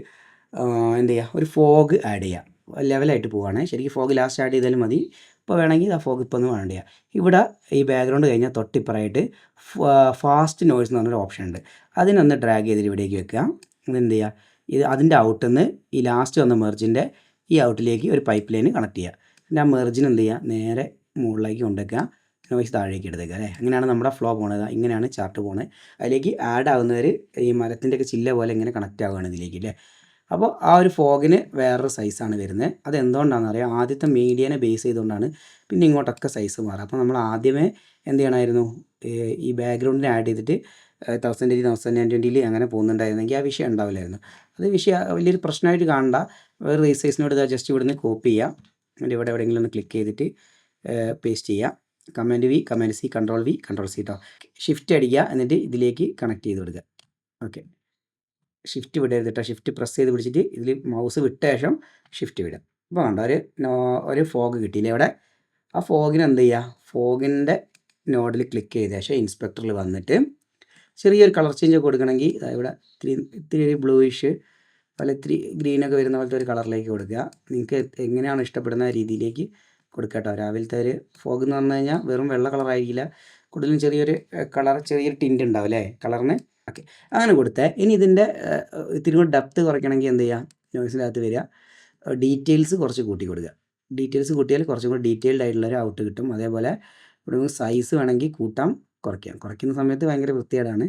എന്ത് ചെയ്യുക, ഒരു ഫോഗ് ആഡ് ചെയ്യാം. ലെവലായിട്ട് പോവുകയാണ്. ശരിക്കും ഫോഗ് ലാസ്റ്റ് ആഡ് ചെയ്താലും മതി. ഇപ്പോൾ വേണമെങ്കിൽ ആ ഫോഗ് ഇപ്പോൾ ഒന്ന് വേണ്ട. ഇവിടെ ഈ ബാക്ക്ഗ്രൗണ്ട് കഴിഞ്ഞാൽ തൊട്ടിപ്പുറമായിട്ട് ഫാസ്റ്റ് നോയ്സ് എന്ന് പറഞ്ഞൊരു ഓപ്ഷൻ ഉണ്ട്. അതിനൊന്ന് ഡ്രാഗ് ചെയ്തിട്ട് ഇവിടേക്ക് വെക്കുക. ഇതെന്ത് ചെയ്യുക, ഇത് അതിൻ്റെ ഔട്ടിൽ നിന്ന് ഈ ലാസ്റ്റ് വന്ന മെർജിൻ്റെ ഈ ഔട്ടിലേക്ക് ഒരു പൈപ്പ് ലൈൻ കണക്ട് ചെയ്യുക. പിന്നെ ആ മെർജിന് എന്ത് ചെയ്യുക, നേരെ മുകളിലേക്ക് കൊണ്ടുവയ്ക്കുക, നോയ്സ് താഴേക്ക് എടുത്തേക്കുക അല്ലേ. അങ്ങനെയാണ് നമ്മുടെ ഫ്ലോ പോണത്. ഇങ്ങനെയാണ് ചാർട്ട് പോണത്. അതിലേക്ക് ആഡ് ആവുന്നവർ ഈ മരത്തിൻ്റെയൊക്കെ ചില്ല പോലെ ഇങ്ങനെ കണക്റ്റ് ആവുകയാണ് ഇതിലേക്ക് അല്ലേ. അപ്പോൾ ആ ഒരു ഫോഗിന് വേറൊരു സൈസാണ് വരുന്നത്. അതെന്തുകൊണ്ടാണെന്ന് അറിയാം, ആദ്യത്തെ മീഡിയനെ ബേസ് ചെയ്തുകൊണ്ടാണ് പിന്നെ ഇങ്ങോട്ടൊക്കെ സൈസ് മാറുക. അപ്പോൾ നമ്മൾ ആദ്യമേ എന്ത് ചെയ്യണമായിരുന്നു, ഈ ബാക്ക്ഗ്രൗണ്ടിനെ ആഡ് ചെയ്തിട്ട് 1080 1020 അങ്ങനെ പോകുന്നുണ്ടായിരുന്നെങ്കിൽ ആ വിഷയം ഉണ്ടാവില്ലായിരുന്നു. അത് വിഷയം വലിയൊരു പ്രശ്നമായിട്ട് കാണണ്ട. ഒരു റീസൈസിനോട് ഇതാ ജസ്റ്റ് ഇവിടുന്ന് കോപ്പി ചെയ്യുക, എന്നിട്ട് ഇവിടെ എവിടെയെങ്കിലും ഒന്ന് ക്ലിക്ക് ചെയ്തിട്ട് പേസ്റ്റ് ചെയ്യുക. Command V, command C, control V, control C കേട്ടോ. ഷിഫ്റ്റ് അടിക്കുക, എന്നിട്ട് ഇതിലേക്ക് കണക്ട് ചെയ്ത് കൊടുക്കുക. ഓക്കെ, ഷിഫ്റ്റ് വിടരുത് കേട്ടോ. ഷിഫ്റ്റ് പ്രസ് ചെയ്ത് പിടിച്ചിട്ട് ഇതിൽ മൗസ് വിട്ട ശേഷം ഷിഫ്റ്റ് വിടുക. അപ്പോൾ കണ്ടോ ഒരു ഫോഗ് കിട്ടിയില്ലേ ഇവിടെ. ആ ഫോഗിന് എന്ത് ചെയ്യുക, ഫോഗിൻ്റെ നോഡിൽ ക്ലിക്ക് ചെയ്ത ശേഷം ഇൻസ്പെക്ടറിൽ വന്നിട്ട് ചെറിയൊരു കളർ ചേഞ്ച് കൊടുക്കണമെങ്കിൽ ഇവിടെ ഇത്തിരി ഒരു ബ്ലൂയിഷ് അതുപോലെ ഇത്തിരി ഗ്രീനൊക്കെ വരുന്ന പോലത്തെ ഒരു കളറിലേക്ക് കൊടുക്കുക. നിങ്ങൾക്ക് എങ്ങനെയാണ് ഇഷ്ടപ്പെടുന്ന രീതിയിലേക്ക് കൊടുക്കുക കേട്ടോ. രാവിലത്തെ ഒരു ഫോഗ് എന്ന് പറഞ്ഞു കഴിഞ്ഞാൽ വെറും വെള്ള കളറായിരിക്കില്ല, കൂടുതലും ചെറിയൊരു ചെറിയൊരു ടിൻ്റ് ഉണ്ടാവും അല്ലേ കളറിന്. ഓക്കെ, അങ്ങനെ കൊടുത്തേ. ഇനി ഇതിൻ്റെ ഇത്തിരി കൂടി ഡെപ്ത് കുറയ്ക്കണമെങ്കിൽ എന്ത് ചെയ്യുക, നോയ്സിനകത്ത് വരിക, ഡീറ്റെയിൽസ് കുറച്ച് കൂട്ടി കൊടുക്കുക. ഡീറ്റെയിൽസ് കൂട്ടിയാൽ കുറച്ചും കൂടി ഡീറ്റെയിൽഡ് ആയിട്ടുള്ളൊരു ഔട്ട് കിട്ടും. അതേപോലെ ഇവിടെ സൈസ് വേണമെങ്കിൽ കൂട്ടാം കുറയ്ക്കാം. കുറയ്ക്കുന്ന സമയത്ത് ഭയങ്കര വൃത്തികേടാണ്,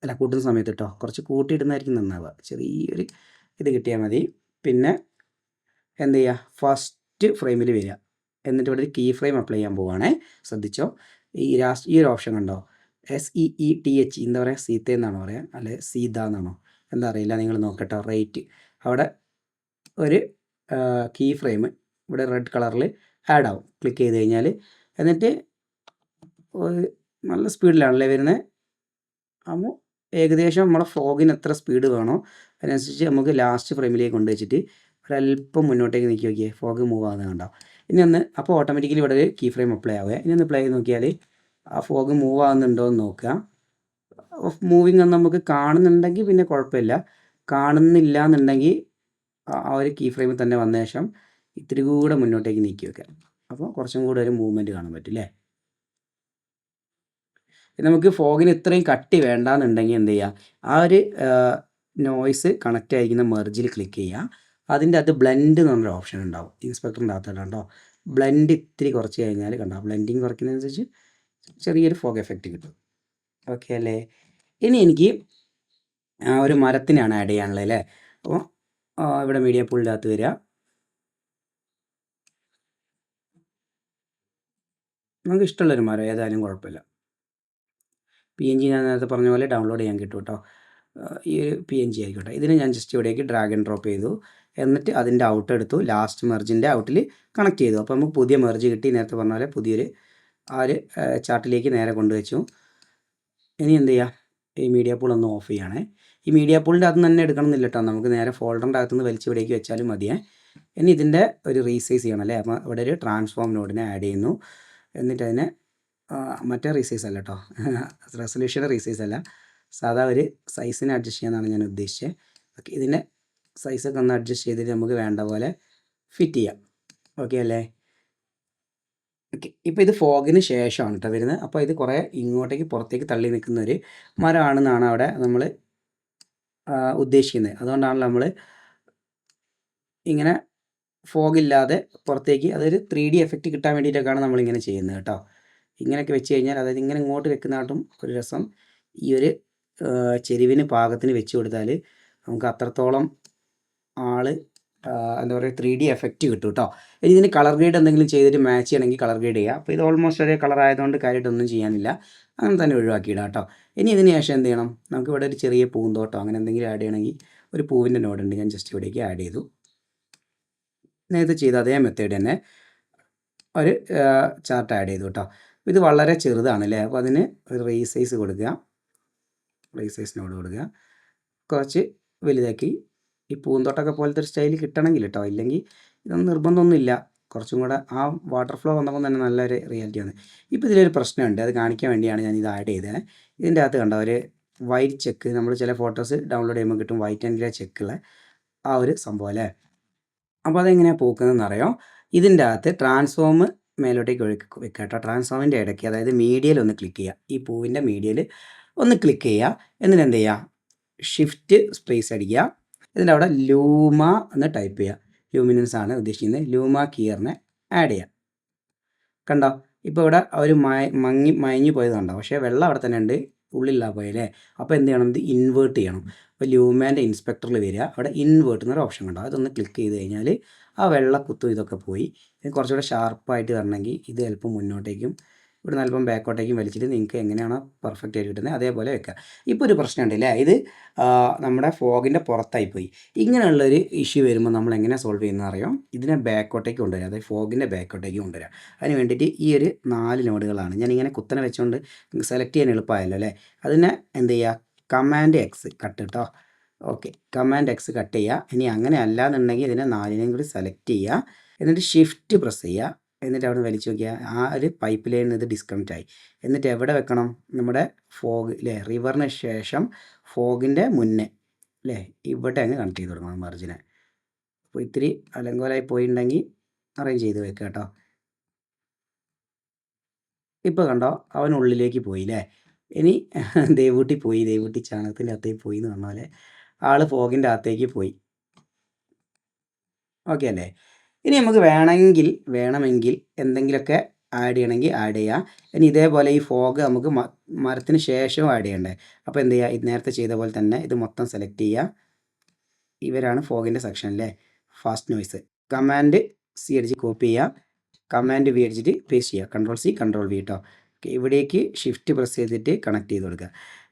അല്ല കൂട്ടുന്ന സമയത്ത് കേട്ടോ, കുറച്ച് കൂട്ടിയിടുന്നതായിരിക്കും നന്നാവുക. ചെറിയൊരു ഇത് കിട്ടിയാൽ മതി. പിന്നെ എന്ത് ചെയ്യുക, ഫസ്റ്റ് ഫ്രെയിമിൽ വരിക, എന്നിട്ട് ഇവിടെ ഒരു കീ ഫ്രെയിം അപ്ലൈ ചെയ്യാൻ പോവുകയാണേ. ശ്രദ്ധിച്ചോ, ഈ ഒരു ഓപ്ഷൻ കണ്ടോ, SEETH എന്താ പറയുക, സീത്ത എന്നാണോ പറയുക, അല്ലെ സീത എന്നാണോ എന്താ അറിയില്ല, നിങ്ങൾ നോക്കട്ടോ. റൈറ്റ് അവിടെ ഒരു കീ ഫ്രെയിം ഇവിടെ റെഡ് കളറിൽ ആഡ് ആവും, ക്ലിക്ക് ചെയ്ത് കഴിഞ്ഞാൽ. എന്നിട്ട് നല്ല സ്പീഡിലാണല്ലേ വരുന്നത്. അപ്പോൾ ഏകദേശം നമ്മളെ ഫോഗിന് എത്ര സ്പീഡ് വേണോ അതിനനുസരിച്ച് നമുക്ക് ലാസ്റ്റ് ഫ്രെയിമിലേക്ക് കൊണ്ട് വെച്ചിട്ട് ഒരല്പം മുന്നോട്ടേക്ക് നീക്കി നോക്കിയേ, ഫോഗ് മൂവ് ആകുന്നത് കണ്ടോ. ഇനി ഒന്ന് അപ്പോൾ ഓട്ടോമാറ്റിക്കലി ഇവിടെ ഒരു കീ ഫ്രെയിം അപ്ലൈ ആവുക. ഇനി ഒന്ന് പ്ലേ ചെയ്ത് നോക്കിയാൽ ആ ഫോഗ് മൂവ് ആകുന്നുണ്ടോ എന്ന് നോക്കുക. മൂവിങ് ഒന്ന് നമുക്ക് കാണുന്നുണ്ടെങ്കിൽ പിന്നെ കുഴപ്പമില്ല, കാണുന്നില്ല എന്നുണ്ടെങ്കിൽ ആ ഒരു കീ ഫ്രെയിമിൽ തന്നെ വന്ന ശേഷം ഇത്തിരി കൂടെ മുന്നോട്ടേക്ക് നീക്കി വെക്കാം. അപ്പോൾ കുറച്ചും കൂടെ ഒരു മൂവ്മെൻറ്റ് കാണാൻ പറ്റും അല്ലേ. നമുക്ക് ഫോഗിന് ഇത്രയും കട്ടി വേണ്ടാന്നുണ്ടെങ്കിൽ എന്ത് ചെയ്യുക, ആ ഒരു നോയ്സ് കണക്റ്റ് ആയിരിക്കുന്ന മെർജിൽ ക്ലിക്ക് ചെയ്യുക. അതിൻ്റെ അകത്ത് ബ്ലെൻഡ് എന്ന് പറഞ്ഞൊരു ഓപ്ഷൻ ഉണ്ടാവും ഇൻസ്പെക്ടറിൻ്റെ അകത്തുള്ള കണ്ടോ. ബ്ലെൻഡ് ഇത്തിരി കുറച്ച് കഴിഞ്ഞാൽ കണ്ടോ, ബ്ലെൻഡിങ് കുറയ്ക്കുന്നതനുസരിച്ച് ചെറിയൊരു ഫോഗ് എഫക്റ്റ് കിട്ടും. ഓക്കെ അല്ലേ. ഇനി എനിക്ക് ഒരു മരത്തിനാണ് ആഡ് ചെയ്യാനുള്ളത് അല്ലേ. അപ്പോൾ ഇവിടെ മീഡിയ പൂളിൻ്റെ അകത്ത് വരിക, നമുക്ക് ഇഷ്ടമുള്ളൊരു മരം ഏതായാലും കുഴപ്പമില്ല. PNG ഞാൻ നേരത്തെ പറഞ്ഞ പോലെ ഡൗൺലോഡ് ചെയ്യാൻ കിട്ടും കേട്ടോ. ഈ ഒരു PNG ആയിക്കോട്ടെ. ഇതിനെ ഞാൻ ജസ്റ്റ് ഇവിടേക്ക് ഡ്രാഗ് ആൻഡ് ഡ്രോപ്പ് ചെയ്തു, എന്നിട്ട് അതിൻ്റെ ഔട്ട് എടുത്തു, ലാസ്റ്റ് മെർജിൻ്റെ ഔട്ടിൽ കണക്ട് ചെയ്തു. അപ്പോൾ നമുക്ക് പുതിയ മെർജ് കിട്ടി. നേരത്തെ പറഞ്ഞ പോലെ പുതിയൊരു ആ ഒരു ചാർട്ടിലേക്ക് നേരെ കൊണ്ടുവച്ചു. ഇനി എന്ത് ചെയ്യുക, ഈ മീഡിയ പൂൾ ഒന്ന് ഓഫ് ചെയ്യണേ. ഈ മീഡിയ പൂളിൻ്റെ അകത്ത് തന്നെ എടുക്കണമെന്നില്ല കേട്ടോ, നമുക്ക് നേരെ ഫോൾഡറിൻ്റെ അകത്തുനിന്ന് വലിച്ച് ഇവിടേക്ക് വെച്ചാലും മതിയേ. ഇനി ഇതിൻ്റെ ഒരു റീസൈസ് ചെയ്യണം അല്ലേ. അപ്പോൾ ഇവിടെ ഒരു ട്രാൻസ്ഫോം നോഡിനെ ആഡ് ചെയ്യുന്നു, എന്നിട്ട് അതിനെ മറ്റേ റീസൈസ് അല്ല കേട്ടോ, റെസൊല്യൂഷൻ്റെ റീസൈസ് അല്ല, സാധാ ഒരു സൈസിനെ അഡ്ജസ്റ്റ് ചെയ്യാനാണ് ഞാൻ ഉദ്ദേശിച്ചത്. ഓക്കെ, ഇതിൻ്റെ സൈസൊക്കെ ഒന്ന് അഡ്ജസ്റ്റ് ചെയ്തിട്ട് നമുക്ക് വേണ്ട പോലെ ഫിറ്റ് ചെയ്യാം. ഓക്കെ അല്ലേ. ഓക്കെ, ഇപ്പോൾ ഇത് ഫോഗിന് ശേഷമാണ് കേട്ടോ വരുന്നത്. അപ്പോൾ ഇത് കുറേ ഇങ്ങോട്ടേക്ക് പുറത്തേക്ക് തള്ളി നിൽക്കുന്ന ഒരു മരമാണെന്നാണ് അവിടെ നമ്മൾ ഉദ്ദേശിക്കുന്നത്. അതുകൊണ്ടാണല്ലോ നമ്മൾ ഇങ്ങനെ ഫോഗില്ലാതെ പുറത്തേക്ക്, അതൊരു 3D എഫക്റ്റ് കിട്ടാൻ വേണ്ടിയിട്ടൊക്കെയാണ് നമ്മളിങ്ങനെ ചെയ്യുന്നത് കേട്ടോ. ഇങ്ങനെയൊക്കെ വെച്ച് കഴിഞ്ഞാൽ, അതായത് ഇങ്ങനെ ഇങ്ങോട്ട് വെക്കുന്നതായിട്ടും ഒരു രസം, ഈ ഒരു ചെരിവിന് പാകത്തിന് വെച്ച് കൊടുത്താൽ നമുക്ക് അത്രത്തോളം എന്താ പറയുക 3D എഫക്റ്റ് കിട്ടും കേട്ടോ. ഇനി ഇതിന് കളർ ഗ്രേഡ് എന്തെങ്കിലും ചെയ്തിട്ട് മാച്ച് ചെയ്യണമെങ്കിൽ കളർ ഗ്രേഡ് ചെയ്യുക. അപ്പോൾ ഇത് ഓൾമോസ്റ്റ് ഒരേ കളർ ആയതുകൊണ്ട് കാര്യമായിട്ടൊന്നും ചെയ്യാനില്ല, അങ്ങനെ തന്നെ ഒഴിവാക്കിയിടാം കേട്ടോ. ഇനി ഇതിന് ശേഷം എന്ത് ചെയ്യണം, നമുക്ക് ഇവിടെ ഒരു ചെറിയ പൂന്തോട്ടം അങ്ങനെ എന്തെങ്കിലും ആഡ് ചെയ്യണമെങ്കിൽ ഒരു പൂവിൻ്റെ നോഡുണ്ട്, ഞാൻ ജസ്റ്റ് ഇവിടേക്ക് ആഡ് ചെയ്തു. നേരത്തെ ചെയ്ത അതേ മെത്തേഡ് തന്നെ ഒരു ചാർട്ട് ആഡ് ചെയ്തു കേട്ടോ. ഇത് വളരെ ചെറുതാണല്ലേ, അപ്പോൾ അതിന് ഒരു റീസൈസ് കൊടുക്കുക, റീസൈസ് നോഡ് കൊടുക്കുക, കുറച്ച് വലുതാക്കി. ഈ പൂന്തോട്ടമൊക്കെ പോലത്തെ ഒരു സ്റ്റൈൽ കിട്ടണമെങ്കിൽ കേട്ടോ, ഇല്ലെങ്കിൽ ഇതൊന്നും നിർബന്ധമൊന്നുമില്ല. കുറച്ചും കൂടെ ആ വാട്ടർ ഫ്ലോ വന്നപ്പോൾ തന്നെ നല്ലൊരു റിയാലിറ്റിയാണ്. ഇപ്പോൾ ഇതിലൊരു പ്രശ്നമുണ്ട്, അത് കാണിക്കാൻ വേണ്ടിയാണ് ഞാൻ ഇത് ആഡ് ചെയ്തത്. ഇതിൻ്റെ അകത്ത് കണ്ടോ ഒരു വൈറ്റ് ചെക്ക്, നമ്മൾ ചില ഫോട്ടോസ് ഡൗൺലോഡ് ചെയ്യുമ്പോൾ കിട്ടും വൈറ്റ് ആൻഡ് ഗ്രേ ചെക്കുള്ള ആ ഒരു സംഭവം അല്ലേ. അപ്പോൾ അതെങ്ങനെയാണ് പോക്കുന്നതെന്ന് അറിയാം. ഇതിൻ്റെ അകത്ത് ട്രാൻസ്ഫോം മേലോട്ടേക്ക് വെക്കുക കേട്ടോ. ട്രാൻസ്ഫോമിൻ്റെ ഇടയ്ക്ക്, അതായത് മീഡിയയിൽ ഒന്ന് ക്ലിക്ക് ചെയ്യുക, ഈ പൂവിൻ്റെ മീഡിയയിൽ ഒന്ന് ക്ലിക്ക് ചെയ്യുക. എന്നിട്ട് എന്ത് ചെയ്യുക, ഷിഫ്റ്റ് സ്പേസ് അടിക്കുക, ഇതിൻ്റെ അവിടെ ലൂമ എന്ന് ടൈപ്പ് ചെയ്യുക. ലൂമിനൻസ് ആണ് ഉദ്ദേശിക്കുന്നത്. ലൂമ കീയറിനെ ആഡ് ചെയ്യുക. കണ്ടോ, ഇപ്പോൾ ഇവിടെ ഒരു മയഞ്ഞു പോയത് കണ്ടോ, പക്ഷേ വെള്ളം അവിടെ തന്നെ ഉണ്ട്, ഉള്ളിലാ പോയല്ലേ. അപ്പോൾ എന്ത് ചെയ്യണം, ഇത് ഇൻവേർട്ട് ചെയ്യണം. അപ്പോൾ ലൂമാൻ്റെ ഇൻസ്പെക്ടറിൽ വരിക, അവിടെ ഇൻവേർട്ട് എന്നൊരു ഓപ്ഷൻ ഉണ്ടാവും, അതൊന്ന് ക്ലിക്ക് ചെയ്ത് കഴിഞ്ഞാൽ ആ വെള്ള കുത്തും ഇതൊക്കെ പോയി. ഇത് കുറച്ചുകൂടെ ഷാർപ്പായിട്ട് വരണമെങ്കിൽ ഇത് അല്പം മുന്നോട്ടേക്കും ഇവിടുന്ന് അല്പം ബാക്കോട്ടേക്കും വലിച്ചിട്ട് നിങ്ങൾക്ക് എങ്ങനെയാണോ പെർഫെക്റ്റ് ആയിട്ട് കിട്ടുന്നത് അതേപോലെ വെക്കുക. ഇപ്പോൾ ഒരു പ്രശ്നം ഉണ്ടല്ലേ, ഇത് നമ്മുടെ ഫോഗിൻ്റെ പുറത്തായിപ്പോയി. ഇങ്ങനെയുള്ളൊരു ഇഷ്യൂ വരുമ്പോൾ നമ്മൾ എങ്ങനെ സോൾവ് ചെയ്യുന്നത് അറിയാം. ഇതിനെ ബാക്കോട്ടേക്ക് കൊണ്ടുവരാം, അതായത് ഫോഗിൻ്റെ ബാക്കോട്ടേക്ക് കൊണ്ടുവരാം. അതിന് വേണ്ടിയിട്ട് ഈ ഒരു 4 നോഡുകളാണ് ഞാനിങ്ങനെ കുത്തനെ വെച്ചുകൊണ്ട് സെലക്ട് ചെയ്യാൻ എളുപ്പമായല്ലോ അല്ലേ. അതിനെ എന്ത് ചെയ്യുക, കമാൻഡ് എക്സ് കട്ട് കേട്ടോ. ഓക്കെ, കമാൻഡ് എക്സ് കട്ട് ചെയ്യുക. ഇനി അങ്ങനെ അല്ലാന്നുണ്ടെങ്കിൽ ഇതിനെ 4നെയും കൂടി സെലക്ട് ചെയ്യുക, എന്നിട്ട് ഷിഫ്റ്റ് പ്രസ് ചെയ്യുക, എന്നിട്ട് അവിടെ വലിച്ചു നോക്കിയാൽ ആ ഒരു പൈപ്പ് ലൈനിൽ ഇത് ഡിസ്കണക്റ്റ് ആയി. എന്നിട്ട് എവിടെ വെക്കണം, നമ്മുടെ ഫോഗ് അല്ലേ, റിവറിന് ശേഷം ഫോഗിൻ്റെ മുന്നേ അല്ലേ, ഇവിടെ അങ്ങ് കണക്ട് ചെയ്ത് കൊടുക്കണം മർജിനെ. അപ്പോൾ ഇത്തിരി അലങ്കോലമായി പോയിട്ടുണ്ടെങ്കിൽ അറേഞ്ച് ചെയ്ത് വെക്കുക കേട്ടോ. ഇപ്പോൾ കണ്ടോ അവനുള്ളിലേക്ക് പോയില്ലേ. ഇനി ദേവൂട്ടി പോയി, ദേവൂട്ടി ചാണകത്തിൻ്റെ അകത്തേക്ക് പോയി എന്ന് പറഞ്ഞ പോലെ ആൾ ഫോഗിൻ്റെ അകത്തേക്ക് പോയി. ഓക്കെ അല്ലേ. ഇനി നമുക്ക് വേണമെങ്കിൽ എന്തെങ്കിലുമൊക്കെ ആഡ് ചെയ്യണമെങ്കിൽ ആഡ് ചെയ്യാം. ഇനി ഇതേപോലെ ഈ ഫോഗ് നമുക്ക് മരത്തിന് ശേഷവും ആഡ് ചെയ്യണ്ടേ. അപ്പോൾ എന്ത് ചെയ്യുക, ഇത് നേരത്തെ ചെയ്ത പോലെ തന്നെ ഇത് മൊത്തം സെലക്ട് ചെയ്യുക. ഇവരാണ് ഫോഗിൻ്റെ സെക്ഷൻ അല്ലേ, ഫാസ്റ്റ് നോയ്സ്. കമാൻഡ് സി അടിച്ച് കോപ്പി ചെയ്യുക, കമാൻഡ് വി അടിച്ചിട്ട് പേസ്റ്റ് ചെയ്യുക, കൺട്രോൾ സി കൺട്രോൾ വി കേട്ടോ. ഇവിടേക്ക് ഷിഫ്റ്റ് പ്രസ് ചെയ്തിട്ട് കണക്ട് ചെയ്ത് കൊടുക്കുക.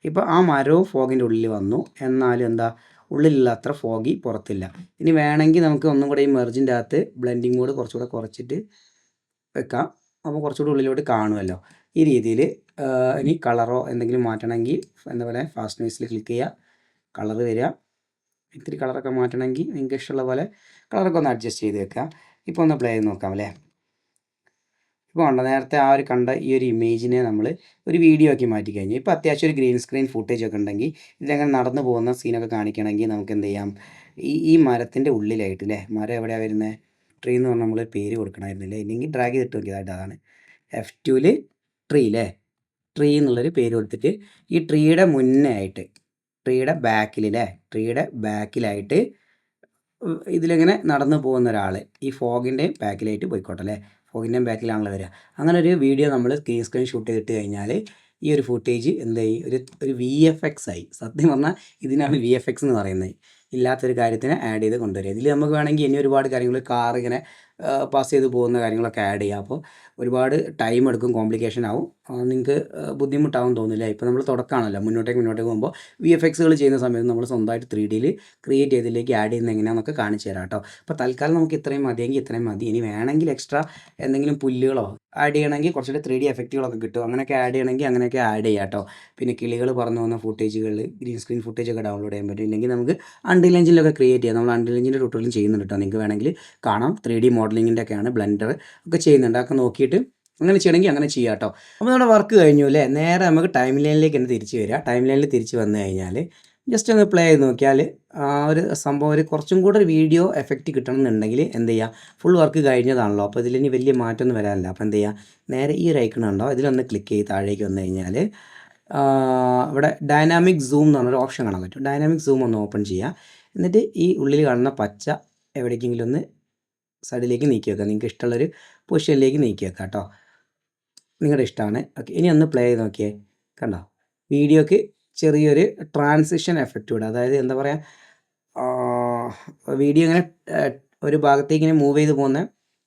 ഇപ്പോൾ ആ മരവും ഫോഗിൻ്റെ ഉള്ളിൽ വന്നു, എന്നാലും എന്താ ഉള്ളിലുള്ള അത്ര ഫോഗി പുറത്തില്ല. ഇനി വേണമെങ്കിൽ നമുക്ക് ഒന്നും കൂടെ ഈ മെർജിൻ്റെ അകത്ത് ബ്ലെൻഡിങ് മോഡ് കുറച്ചുകൂടെ കുറച്ചിട്ട് വെക്കാം, അപ്പോൾ കുറച്ചുകൂടി ഉള്ളിലോട്ട് കാണുമല്ലോ. ഈ രീതിയിൽ ഇനി കളറോ എന്തെങ്കിലും മാറ്റണമെങ്കിൽ എന്താ പറയുക, ഫാസ്റ്റ് നോയ്സിൽ ക്ലിക്ക് ചെയ്യുക, കളർ വരിക. ഇത്തിരി കളറൊക്കെ മാറ്റണമെങ്കിൽ നിങ്ങൾക്ക് ഇഷ്ടമുള്ള പോലെ കളറൊക്കെ ഒന്ന് അഡ്ജസ്റ്റ് ചെയ്ത് വെക്കുക. ഇപ്പോൾ ഒന്ന് പ്ലേ ചെയ്ത് നോക്കാം അല്ലേ. ഇപ്പോൾ കണ്ടോ, നേരത്തെ ആ ഒരു കണ്ട ഈ ഒരു ഇമേജിനെ നമ്മൾ ഒരു വീഡിയോ ആക്കി മാറ്റി കഴിഞ്ഞു. ഇപ്പോൾ അത്യാവശ്യം ഒരു ഗ്രീൻ സ്ക്രീൻ ഫുട്ടേജ് ഒക്കെ ഉണ്ടെങ്കിൽ ഇതിലങ്ങനെ നടന്നു പോകുന്ന സീനൊക്കെ കാണിക്കണമെങ്കിൽ നമുക്ക് എന്ത് ചെയ്യാം, ഈ മരത്തിൻ്റെ ഉള്ളിലായിട്ട് അല്ലേ, മരം എവിടെയാണ് വരുന്നത്, ട്രീ എന്ന് പറഞ്ഞാൽ നമ്മൾ പേര് കൊടുക്കണമായിരുന്നില്ലേ, ഇല്ലെങ്കിൽ ഡ്രാഗ് ചെയ്തിട്ട് നോക്കിയതായിട്ട് അതാണ് F2 ട്രീ അല്ലേ, ട്രീ എന്നുള്ളൊരു പേര് കൊടുത്തിട്ട് ഈ ട്രീയുടെ മുന്നേ ആയിട്ട് ട്രീയുടെ ബാക്കിലായിട്ട് ഇതിലിങ്ങനെ നടന്നു പോകുന്ന ഒരാൾ ഈ ഫോഗിൻ്റെയും ബാക്കിലായിട്ട് പോയിക്കോട്ടെ അല്ലേ, ഫോഗിൻ്റെയും ബാക്കിലാണല്ലോ വരിക. അങ്ങനെ ഒരു വീഡിയോ നമ്മൾ സ്ക്രീൻ ഷൂട്ട് ചെയ്തിട്ട് കഴിഞ്ഞാൽ ഈ ഒരു ഫുട്ടേജ് എന്തായി, ഒരു VFX ആയി. സത്യം പറഞ്ഞാൽ ഇതിനാണ് VFX എന്ന് പറയുന്നത്. ഇല്ലാത്തൊരു കാര്യത്തിന് ആഡ് ചെയ്ത് കൊണ്ടുവരിക. ഇതിൽ നമുക്ക് വേണമെങ്കിൽ ഇനി ഒരുപാട് കാര്യങ്ങൾ, കാർ ഇങ്ങനെ പാസ് ചെയ്ത് പോകുന്ന കാര്യങ്ങളൊക്കെ ആഡ് ചെയ്യാം. അപ്പോൾ ഒരുപാട് ടൈം എടുക്കും, കോംപ്ലിക്കേഷൻ ആവും, നിങ്ങൾക്ക് ബുദ്ധിമുട്ടാവും തോന്നില്ല. ഇപ്പോൾ നമ്മൾ തുടക്കമാണല്ലോ, മുന്നോട്ടേക്ക് പോകുമ്പോൾ VFXകൾ ചെയ്യുന്ന സമയത്ത് നമ്മൾ സ്വന്തമായിട്ട് 3Dയിൽ ക്രിയേറ്റ് ചെയ്തതിലേക്ക് ആഡ് ചെയ്യുന്നത് എങ്ങനെയാണെന്നൊക്കെ കാണിച്ചു തരാം കേട്ടോ. അപ്പോൾ തൽക്കാലം നമുക്ക് ഇത്രയും മതിയെങ്കിൽ ഇത്രയും മതി. ഇനി വേണമെങ്കിൽ എക്സ്ട്രാ എന്തെങ്കിലും പുല്ലുകളോ ആഡ് ചെയ്യണമെങ്കിൽ കുറച്ചുകൂടി 3D എഫക്റ്റുകളൊക്കെ കിട്ടും, അങ്ങനെയൊക്കെ ആഡ് ചെയ്യണമെങ്കിൽ അങ്ങനെയൊക്കെ ആഡ് ചെയ്യാം കേട്ടോ. പിന്നെ കിളികൾ പറന്നു പോകുന്ന ഫുട്ടേജുകൾ, ഗ്രീൻ സ്ക്രീൻ ഫുട്ടേജൊക്കെ ഡൗൺലോഡ് ചെയ്യാൻ പറ്റും. ഇല്ലെങ്കിൽ നമുക്ക് അൺറിയൽ എഞ്ചിനിലൊക്കെ ക്രിയേറ്റ് ചെയ്യാം. നമ്മൾ അൺറിയൽ എഞ്ചിൻ്റെ ട്യൂട്ടോറിയലും ചെയ്യുന്നുണ്ട് കേട്ടോ, നിങ്ങൾക്ക് വേണമെങ്കിൽ കാണാം. 3D മോഡലിങ്ങിൻ്റെ ഒക്കെയാണ്, ബ്ലെൻഡർ ഒക്കെ ചെയ്യുന്നുണ്ട്, അതൊക്കെ നോക്കിയിട്ട് അങ്ങനെ ചെയ്യണമെങ്കിൽ അങ്ങനെ ചെയ്യാം കേട്ടോ. അപ്പോൾ നമ്മുടെ വർക്ക് കഴിഞ്ഞു അല്ലേ. നേരെ നമുക്ക് ടൈം ലൈനിലേക്ക് തന്നെ തിരിച്ച് വരിക. ടൈം ലൈനിൽ തിരിച്ച് വന്നു കഴിഞ്ഞാൽ ജസ്റ്റ് ഒന്ന് പ്ലേ ചെയ്ത് നോക്കിയാൽ ആ ഒരു സംഭവം ഒരു കുറച്ചും കൂടെ ഒരു വീഡിയോ എഫക്റ്റ് കിട്ടണമെന്നുണ്ടെങ്കിൽ എന്ത് ചെയ്യുക, ഫുൾ വർക്ക് കഴിഞ്ഞതാണല്ലോ, അപ്പോൾ ഇതിലിനി വലിയ മാറ്റമൊന്നും വരാനില്ല. അപ്പോൾ എന്ത് ചെയ്യുക, നേരെ ഈ ഒരു ഐക്കൺ ഉണ്ടോ, ഇതിലൊന്ന് ക്ലിക്ക് ചെയ്ത് താഴേക്ക് വന്നു കഴിഞ്ഞാൽ ഇവിടെ ഡൈനാമിക് സൂം എന്ന് പറഞ്ഞൊരു ഓപ്ഷൻ കാണാൻ പറ്റും. ഡൈനാമിക് സൂം ഒന്ന് ഓപ്പൺ ചെയ്യുക. എന്നിട്ട് ഈ ഉള്ളിൽ കാണുന്ന പച്ച എവിടേക്കെങ്കിലും ഒന്ന് സൈഡിലേക്ക് നീക്കി വെക്കുക, നിങ്ങൾക്ക് ഇഷ്ടമുള്ളൊരു പൊസിഷനിലേക്ക് നീക്കി വെക്കുക കേട്ടോ, നിങ്ങളുടെ ഇഷ്ടമാണ്. ഓക്കെ, ഇനി ഒന്ന് പ്ലേ ചെയ്ത് നോക്കിയേ. കണ്ടോ, വീഡിയോക്ക് ചെറിയൊരു ട്രാൻസിഷൻ എഫക്റ്റ് കൂടെ, അതായത് എന്താ പറയുക, വീഡിയോ ഇങ്ങനെ ഒരു ഭാഗത്തേക്ക് ഇങ്ങനെ മൂവ് ചെയ്ത് പോകുന്ന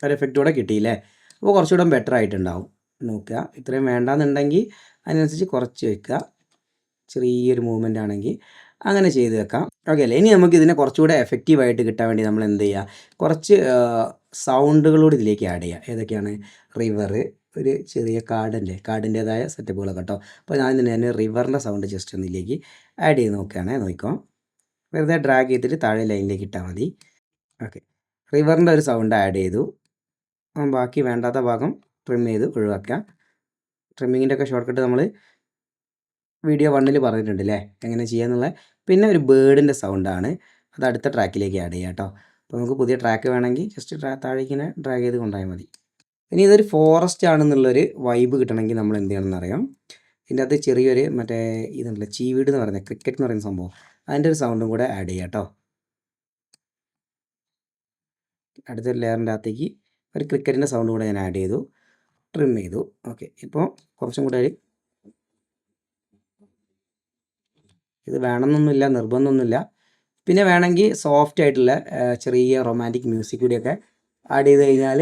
ഒരു എഫക്റ്റ് കൂടെ കിട്ടിയില്ലേ. അപ്പോൾ കുറച്ചുകൂടെ ബെറ്റർ ആയിട്ടുണ്ടാവും. നോക്കുക, ഇത്രയും വേണ്ടാന്നുണ്ടെങ്കിൽ അതിനനുസരിച്ച് കുറച്ച് വെക്കുക, ചെറിയൊരു മൂവ്മെൻ്റ് ആണെങ്കിൽ അങ്ങനെ ചെയ്ത് വെക്കാം. ഓക്കെ അല്ലേ. ഇനി നമുക്ക് ഇതിനെ കുറച്ചുകൂടെ എഫക്റ്റീവായിട്ട് കിട്ടാൻ വേണ്ടി നമ്മൾ എന്ത് ചെയ്യുക, കുറച്ച് സൗണ്ടുകളോട് ഇതിലേക്ക് ആഡ് ചെയ്യുക. ഏതൊക്കെയാണ്, റിവർ, ഒരു ചെറിയ കാടിൻ്റേതായ സെറ്റപ്പുകളൊക്കെ കേട്ടോ. അപ്പോൾ ഞാൻ റിവറിൻ്റെ സൗണ്ട് ജസ്റ്റ് ഒന്നിലേക്ക് ആഡ് ചെയ്ത് നോക്കിക്കോ. വെറുതെ ഡ്രാഗ് ചെയ്തിട്ട് താഴെ ലൈനിലേക്ക് ഇട്ടാൽ മതി. ഓക്കെ, റിവറിൻ്റെ ഒരു സൗണ്ട് ആഡ് ചെയ്തു. ബാക്കി വേണ്ടാത്ത ഭാഗം ട്രിം ചെയ്ത് ഒഴിവാക്കുക. ട്രിമ്മിങ്ങിൻ്റെ ഒക്കെ ഷോർട്ട് കട്ട് നമ്മൾ വീഡിയോ 1ൽ പറഞ്ഞിട്ടുണ്ട് അല്ലേ, എങ്ങനെ ചെയ്യാന്നുള്ളത്. പിന്നെ ഒരു ബേർഡിൻ്റെ സൗണ്ടാണ്, അത് അടുത്ത ട്രാക്കിലേക്ക് ആഡ് ചെയ്യാം കേട്ടോ. അപ്പോൾ നമുക്ക് പുതിയ ട്രാക്ക് വേണമെങ്കിൽ ജസ്റ്റ് താഴേക്ക് ഇങ്ങനെ ഡ്രാഗ് ചെയ്ത് കൊണ്ടുപോയാൽ മതി. ഇനി ഇതൊരു ഫോറസ്റ്റ് ആണെന്നുള്ളൊരു വൈബ് കിട്ടണമെങ്കിൽ നമ്മൾ എന്ത് ചെയ്യണമെന്ന് അറിയാം. ഇതിൻ്റെ അത് ചെറിയൊരു മറ്റേ ഇതുണ്ടല്ലോ, ചീവീട് എന്ന് പറയുന്നത്, ക്രിക്കറ്റ് എന്ന് പറയുന്ന സംഭവം, അതിൻ്റെ ഒരു സൗണ്ടും കൂടെ ആഡ് ചെയ്യാം കേട്ടോ. അടുത്തൊരു ലെയറിൻ്റെ അകത്തേക്ക് ഒരു ക്രിക്കറ്റിൻ്റെ സൗണ്ടും കൂടെ ഞാൻ ആഡ് ചെയ്തു, ട്രിം ചെയ്തു. ഓക്കെ, ഇപ്പോൾ കുറച്ചും കൂടെ ഒരു ഇത് വേണമെന്നൊന്നുമില്ല, നിർബന്ധമൊന്നുമില്ല. പിന്നെ വേണമെങ്കിൽ സോഫ്റ്റ് ആയിട്ടുള്ള ചെറിയ റൊമാൻറ്റിക് മ്യൂസിക് കൂടിയൊക്കെ ആഡ് ചെയ്ത് കഴിഞ്ഞാൽ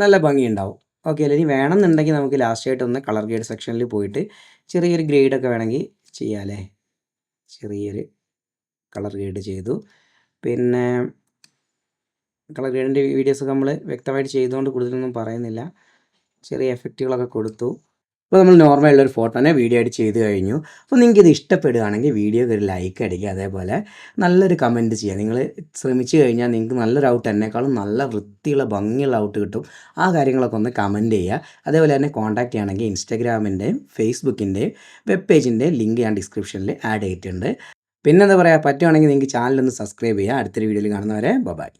നല്ല ഭംഗിയുണ്ടാവും. ഓക്കെ അല്ലേ? ഇനി വേണമെന്നുണ്ടെങ്കിൽ നമുക്ക് ലാസ്റ്റായിട്ടൊന്ന് കളർ ഗ്രേഡ് സെക്ഷനിൽ പോയിട്ട് ചെറിയൊരു ഗ്രേഡൊക്കെ വേണമെങ്കിൽ ചെയ്യാം അല്ലേ? ചെറിയൊരു കളർ ഗ്രേഡ് ചെയ്തു. പിന്നെ കളർ ഗ്രേഡിൻ്റെ വീഡിയോസൊക്കെ നമ്മൾ വ്യക്തമായിട്ട് ചെയ്തുകൊണ്ട് കൂടുതലൊന്നും പറയുന്നില്ല. ചെറിയ എഫക്റ്റുകളൊക്കെ കൊടുത്തു. അപ്പോൾ നമ്മൾ നോർമലായിട്ടുള്ളൊരു ഫോട്ടോനെ വീഡിയോ ആയിട്ട് ചെയ്ത് കഴിഞ്ഞു. അപ്പോൾ നിങ്ങൾക്കിത് ഇഷ്ടപ്പെടുകയാണെങ്കിൽ വീഡിയോക്ക് ഒരു ലൈക്ക് അടിക്കുക, അതേപോലെ നല്ലൊരു കമൻറ്റ് ചെയ്യുക. നിങ്ങൾ ശ്രമിച്ചു കഴിഞ്ഞാൽ നിങ്ങൾക്ക് നല്ലൊരു ഔട്ട് എന്നെക്കാളും നല്ല വൃത്തിയുള്ള ഭംഗിയുള്ള ഔട്ട് കിട്ടും. ആ കാര്യങ്ങളൊക്കെ ഒന്ന് കമൻറ്റ് ചെയ്യുക. അതേപോലെ തന്നെ കോൺടാക്റ്റ് ചെയ്യുകയാണെങ്കിൽ ഇൻസ്റ്റാഗ്രാമിൻ്റെയും ഫേസ്ബുക്കിൻ്റെയും വെബ് പേജിൻ്റെയും ലിങ്ക് ഞാൻ ഡിസ്ക്രിപ്ഷനിൽ ആഡ് ചെയ്തിട്ടുണ്ട്. പിന്നെന്താ പറയുക, പറ്റുവാണെങ്കിൽ നിങ്ങൾക്ക് ചാനലൊന്ന് സബ്സ്ക്രൈബ് ചെയ്യുക. അടുത്തൊരു വീഡിയോയിൽ കാണുന്നവരെ ബൈ.